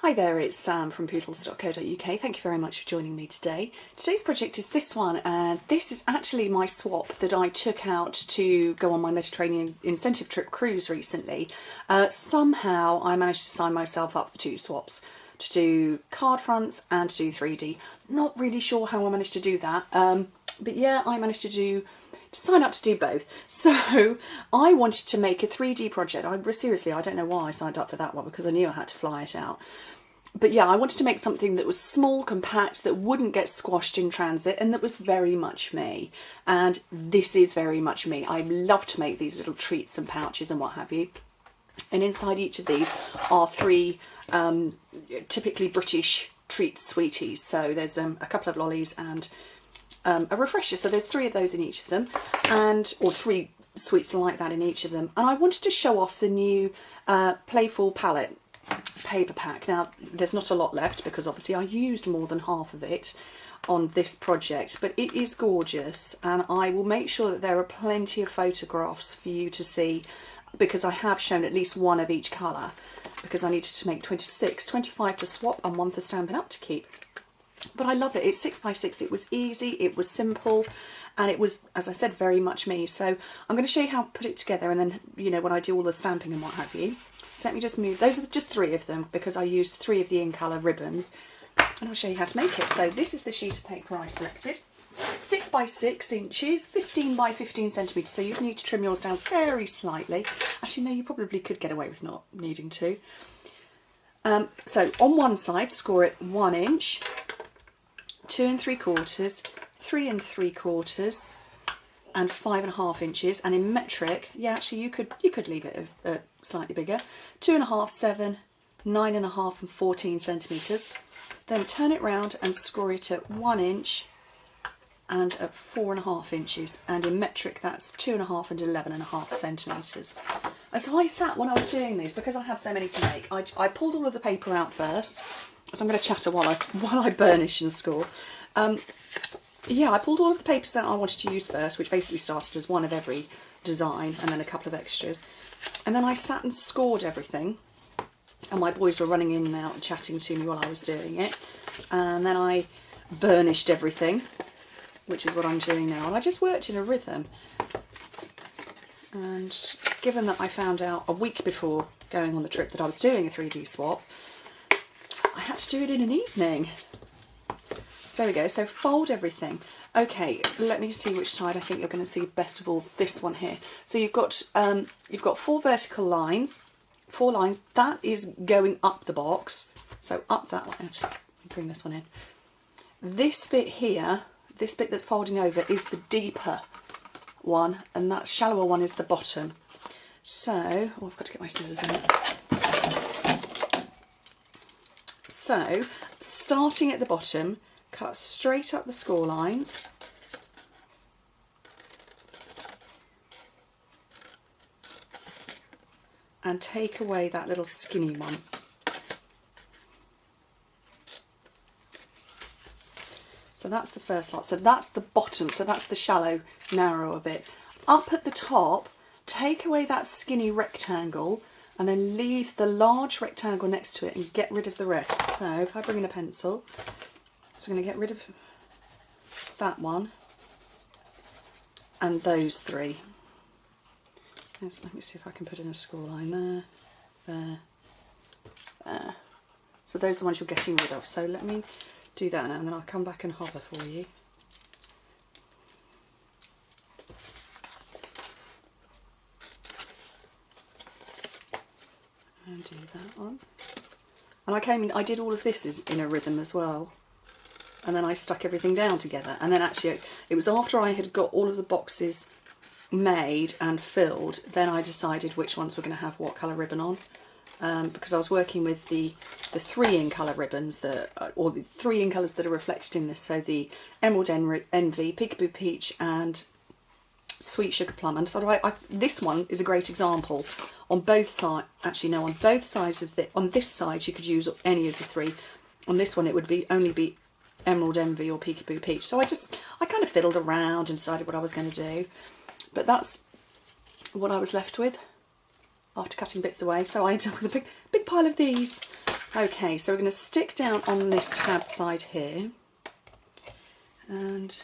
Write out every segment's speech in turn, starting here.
Hi there, it's Sam from pootles.co.uk. Thank you very much for joining me today. Today's project is this one, and this is actually my swap that I took out to go on my Mediterranean incentive trip cruise recently. Somehow I managed to sign myself up for two swaps, to do card fronts and to do 3D. Not really sure how I managed to do that, but yeah, I managed to sign up to do both. So I wanted to make a 3D project. Seriously, I don't know why I signed up for that one, because I knew I had to fly it out. But yeah, I wanted to make something that was small, compact, that wouldn't get squashed in transit, and that was very much me. And this is very much me. I love to make these little treats and pouches and what have you. And inside each of these are three typically British treat sweeties. So there's a couple of lollies and a refresher. So there's three of those in each of them, or three sweets like that in each of them. And I wanted to show off the new Playful palette paper pack. Now there's not a lot left because obviously I used more than half of it on this project, but it is gorgeous, and I will make sure that there are plenty of photographs for you to see, because I have shown at least one of each colour, because I needed to make 26, 25 to swap and one for Stampin' Up to keep. But I love it. It's 6x6. It was easy, it was simple, and it was, as I said, very much me. So I'm going to show you how to put it together, and then, you know, when I do all the stamping and what have you. So let me just move. Those are just three of them, because I used three of the in colour ribbons, and I'll show you how to make it. So this is the sheet of paper I selected. 6x6 inches, 15 by 15 centimetres. So you need to trim yours down very slightly. Actually, no, you probably could get away with not needing to. So on one side, score it 1 inch, 2 3/4, 3 3/4, and 5.5 inches. And in metric, yeah, actually you could leave it slightly bigger. 2.5, 7, 9.5, and 14 centimetres. Then turn it round and score it at 1 inch and at 4.5 inches. And in metric, that's 2.5 and 11.5 centimetres. And so I sat, when I was doing these, because I had so many to make, I pulled all of the paper out first. So I'm going to chatter while I burnish and score. Yeah, I pulled all of the papers out I wanted to use first, which basically started as one of every design and then a couple of extras. And then I sat and scored everything, and my boys were running in and out and chatting to me while I was doing it. And then I burnished everything, which is what I'm doing now. And I just worked in a rhythm. And given that I found out a week before going on the trip that I was doing a 3D swap, I had to do it in an evening. So there we go. So fold everything. Okay, let me see which side I think you're going to see best of all. This one here. So you've got 4 vertical lines, 4 lines. That is going up the box. So up that one. Actually, let me bring this one in. This bit here, this bit that's folding over, is the deeper one, and that shallower one is the bottom. So, oh, I've got to get my scissors in it. So, starting at the bottom, cut straight up the score lines. And take away that little skinny one. So that's the first lot. So that's the bottom. So that's the shallow, narrower bit. Up at the top, take away that skinny rectangle, and then leave the large rectangle next to it and get rid of the rest. So if I bring in a pencil, so I'm going to get rid of that one and those three. Yes, let me see if I can put in a score line there, there, there. So those are the ones you're getting rid of. So let me do that now, and then I'll come back and hover for you. And do that one. And I did all of this in a rhythm as well. And then I stuck everything down together. And then actually, it was after I had got all of the boxes made and filled, then I decided which ones were going to have what colour ribbon on. Because I was working with the 3 in colour ribbons, or the 3 in colours that are reflected in this. So the Emerald Envy, Peekaboo Peach, and Sweet Sugar Plum. And so this one is a great example. On both sides, actually no, on both sides of on this side you could use any of the 3. On this one it would only be Emerald Envy or Peekaboo Peach. So I kind of fiddled around and decided what I was going to do. But that's what I was left with after cutting bits away. So I ended up with a big pile of these. Okay, so we're going to stick down on this tabbed side here, and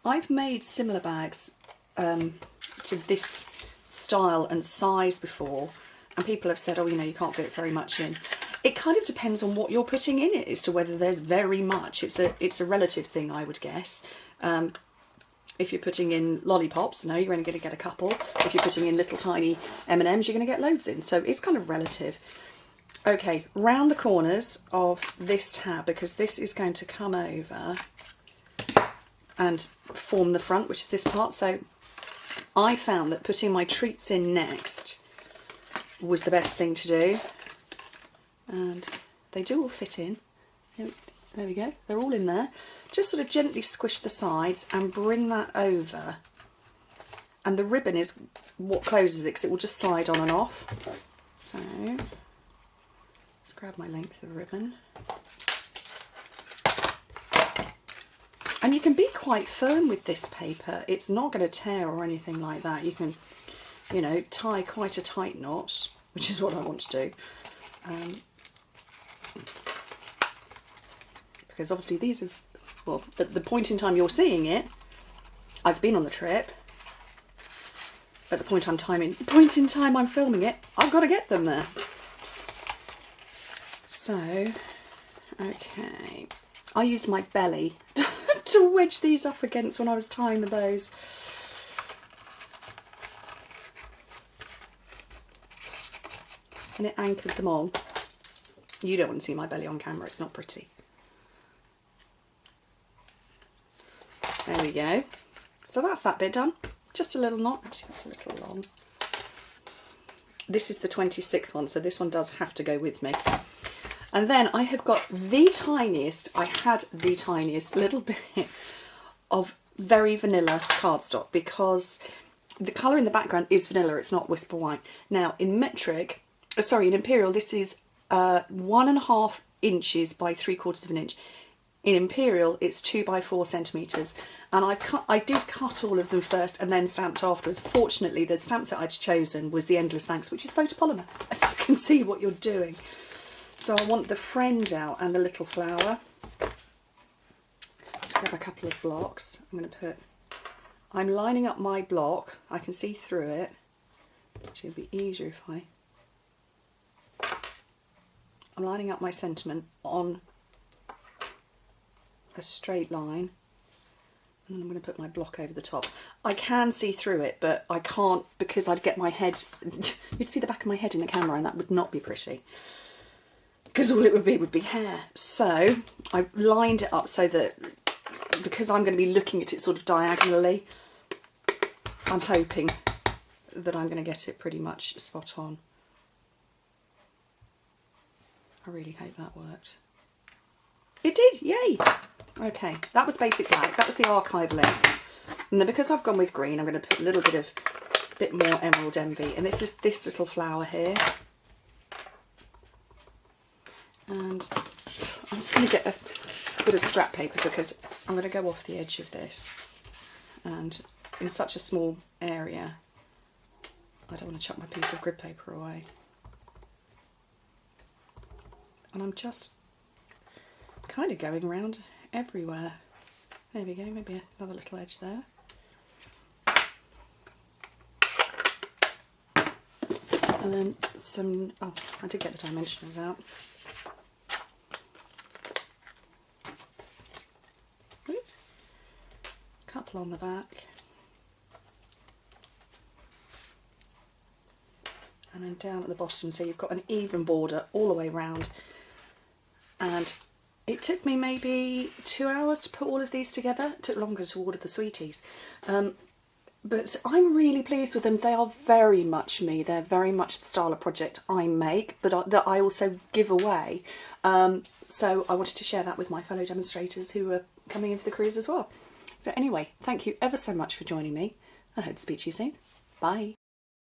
I've made similar bags to this style and size before, and people have said, oh, you know, you can't fit very much in. It kind of depends on what you're putting in it as to whether there's very much. It's a relative thing, I would guess. If you're putting in lollipops, no, you're only going to get a couple. If you're putting in little tiny M&Ms, you're going to get loads in. So it's kind of relative. Okay, round the corners of this tab, because this is going to come over and form the front, which is this part. So I found that putting my treats in next was the best thing to do. And they do all fit in. There we go, they're all in there. Just sort of gently squish the sides and bring that over. And the ribbon is what closes it, because it will just slide on and off. So, let's grab my length of ribbon. And you can be quite firm with this paper. It's not going to tear or anything like that. You can, you know, tie quite a tight knot, which is what I want to do. Because obviously these have, well, at the point in time you're seeing it, I've been on the trip. At the point in time I'm filming it, I've got to get them there. So, okay, I used my belly to wedge these up against when I was tying the bows. And it anchored them on. You don't want to see my belly on camera, it's not pretty. There we go. So that's that bit done. Just a little knot. Actually, that's a little long. This is the 26th one, so this one does have to go with me. And then I have got the tiniest, I had the tiniest little bit of very vanilla cardstock, because the colour in the background is vanilla, it's not Whisper White. Now in metric, sorry, in Imperial, this is 1.5 inches by 3/4 of an inch. In Imperial, it's 2 by 4 centimetres, and I did cut all of them first and then stamped afterwards. Fortunately, the stamp set I'd chosen was the Endless Thanks, which is photopolymer, and you can see what you're doing. So I want the friend out and the little flower. Let's grab a couple of blocks. I'm lining up my block. I can see through it, which would be easier if I'm lining up my sentiment on a straight line, and then I'm going to put my block over the top. I can see through it, but I can't, because I'd get my head, you'd see the back of my head in the camera, and that would not be pretty, because all it would be hair. So I've lined it up so that, because I'm going to be looking at it sort of diagonally, I'm hoping that I'm going to get it pretty much spot on. I really hope that worked. It did, yay! Okay, that was basic black, that was the archive link. And then because I've gone with green, I'm going to put a little bit more Emerald Envy, and this is this little flower here. And I'm just going to get a bit of scrap paper, because I'm going to go off the edge of this, and in such a small area I don't want to chuck my piece of grid paper away. And I'm just kind of going around everywhere. There we go, maybe another little edge there. And then some, oh, I did get the dimensionals out. Oops. Couple on the back. And then down at the bottom, so you've got an even border all the way round. And it took me maybe 2 hours to put all of these together. It took longer to order the sweeties. But I'm really pleased with them. They are very much me. They're very much the style of project I make, but that I also give away. So I wanted to share that with my fellow demonstrators who are coming in for the cruise as well. So anyway, thank you ever so much for joining me. I hope to speak to you soon. Bye.